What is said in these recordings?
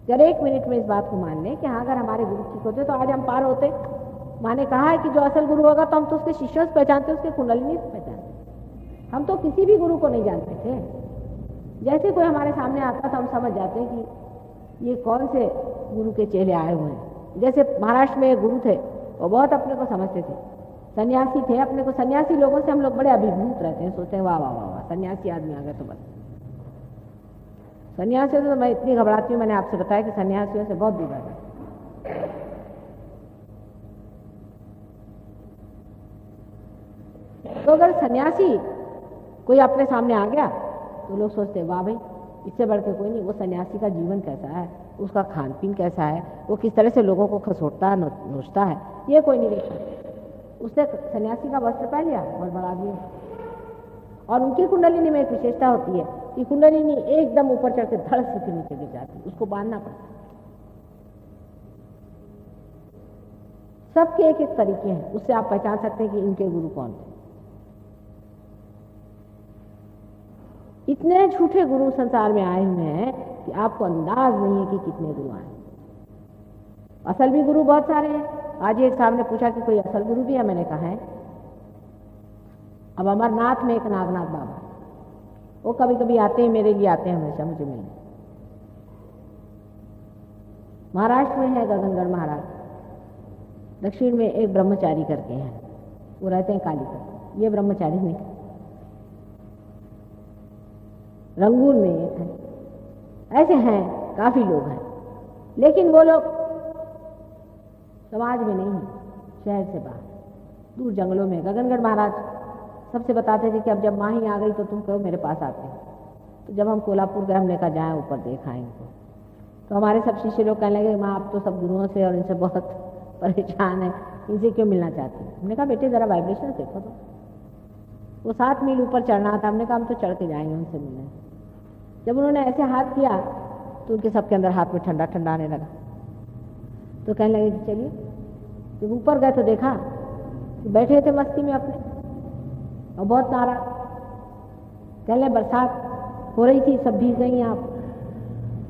अगर 1 मिनट में इस बात को मान लें कि हाँ अगर हमारे गुरु ठीक होते तो आज हम पार होते। माँ ने कहा है कि जो असल गुरु होगा तो हम तो उसके शिष्यों से पहचानते, उसके कुंडलिनी से पहचानते। हम तो किसी भी गुरु को नहीं जानते थे। जैसे कोई हमारे सामने आता था हम समझ जाते कि ये कौन से गुरु के चेले आए हुए हैं। जैसे महाराष्ट्र में एक गुरु थे, वो बहुत अपने को समझते थे, सन्यासी थे। अपने को सन्यासी लोगों से हम लोग बड़े अभिभूत रहते हैं, सोचते हैं वाह वाह वाह वाह सन्यासी आदमी आ गए तो बस। सन्यासियों से तो मैं इतनी घबराती हूँ, मैंने आपसे बताया कि सन्यासियों से बहुत दूर रहता। तो अगर सन्यासी कोई अपने सामने आ गया तो लोग सोचते वाह भाई इससे बढ़ के कोई नहीं। वो सन्यासी का जीवन कैसा है, उसका खान पीन कैसा है, वो किस तरह से लोगों को खसोटता है, नोचता है, ये कोई नहीं देखता। उसने सन्यासी का वस्त्र पहन लिया और बढ़ा दिया। और उनकी कुंडलिनी में एक विशेषता होती है कि कुंडलिनी एकदम ऊपर चढ़ के धड़ से फिर नीचे गिर जाती, उसको बांधना पड़ता। सबके एक एक तरीके हैं, उससे आप पहचान सकते हैं कि इनके गुरु कौन थे। इतने झूठे गुरु संसार में आए हुए हैं कि आपको अंदाज नहीं है कि कितने गुरु आए। असल भी गुरु बहुत सारे हैं। आज एक साहब ने पूछा कि कोई असल गुरु भी है, मैंने कहा है। अब अमरनाथ में एक नागनाथ बाबा, वो कभी कभी आते हैं, मेरे लिए आते हैं हमेशा मुझे मिलने। महाराष्ट्र में है गगनगढ़ महाराज, दक्षिण में एक ब्रह्मचारी करके हैं, वो रहते हैं कालीकट। ये ब्रह्मचारी नहीं, रंगून में एक है। ऐसे हैं काफी लोग हैं, लेकिन वो लोग समाज में नहीं है, शहर से बाहर दूर जंगलों में। गगनगढ़ महाराज सबसे बताते थे कि अब जब माँ ही आ गई तो तुम कहो मेरे पास आते हैं। तो जब हम कोल्हापुर गए हमने कहा जाए ऊपर देखा इनको, तो हमारे सब शिष्य लोग कहने लगे माँ आप तो सब गुरुओं से और इनसे बहुत परेशान है, इनसे क्यों मिलना चाहती है। हमने कहा बेटे जरा वाइब्रेशन देखो तो। वो 7 मील ऊपर चढ़ना था, हमने कहा हम तो चढ़ के जाएंगे उनसे मिलने। जब उन्होंने ऐसे हाथ किया तो उनके सबके अंदर हाथ में ठंडा ठंडा आने लगा। तो कहने लगे कि चलिए। जब ऊपर गए तो देखा तो बैठे थे मस्ती में अपने और बहुत नाराज। कहने बरसात हो रही थी, सब भीग गई आप।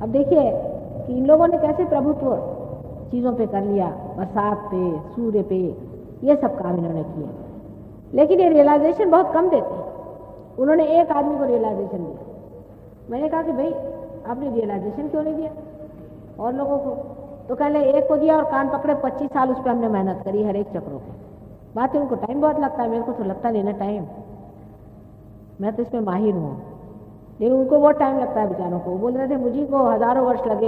अब देखिए कि इन लोगों ने कैसे प्रभुत्व चीज़ों पे कर लिया, बरसात पे, सूर्य पे, ये सब काम इन्होंने किए। लेकिन ये रियलाइजेशन बहुत कम देते। उन्होंने एक आदमी को रियलाइजेशन दिया। मैंने कहा कि भाई आपने रियलाइजेशन क्यों नहीं दिया और लोगों को। तो कहले एक को दिया और कान पकड़े। 25 साल उस पर हमने मेहनत करी हर एक चक्रों पे। बात है उनको टाइम बहुत लगता है, मेरे को तो लगता नहीं ना टाइम, मैं तो इसमें माहिर हूँ, लेकिन उनको बहुत टाइम लगता है बेचारों को। बोल रहे थे मुझे को हजारों वर्ष लगे।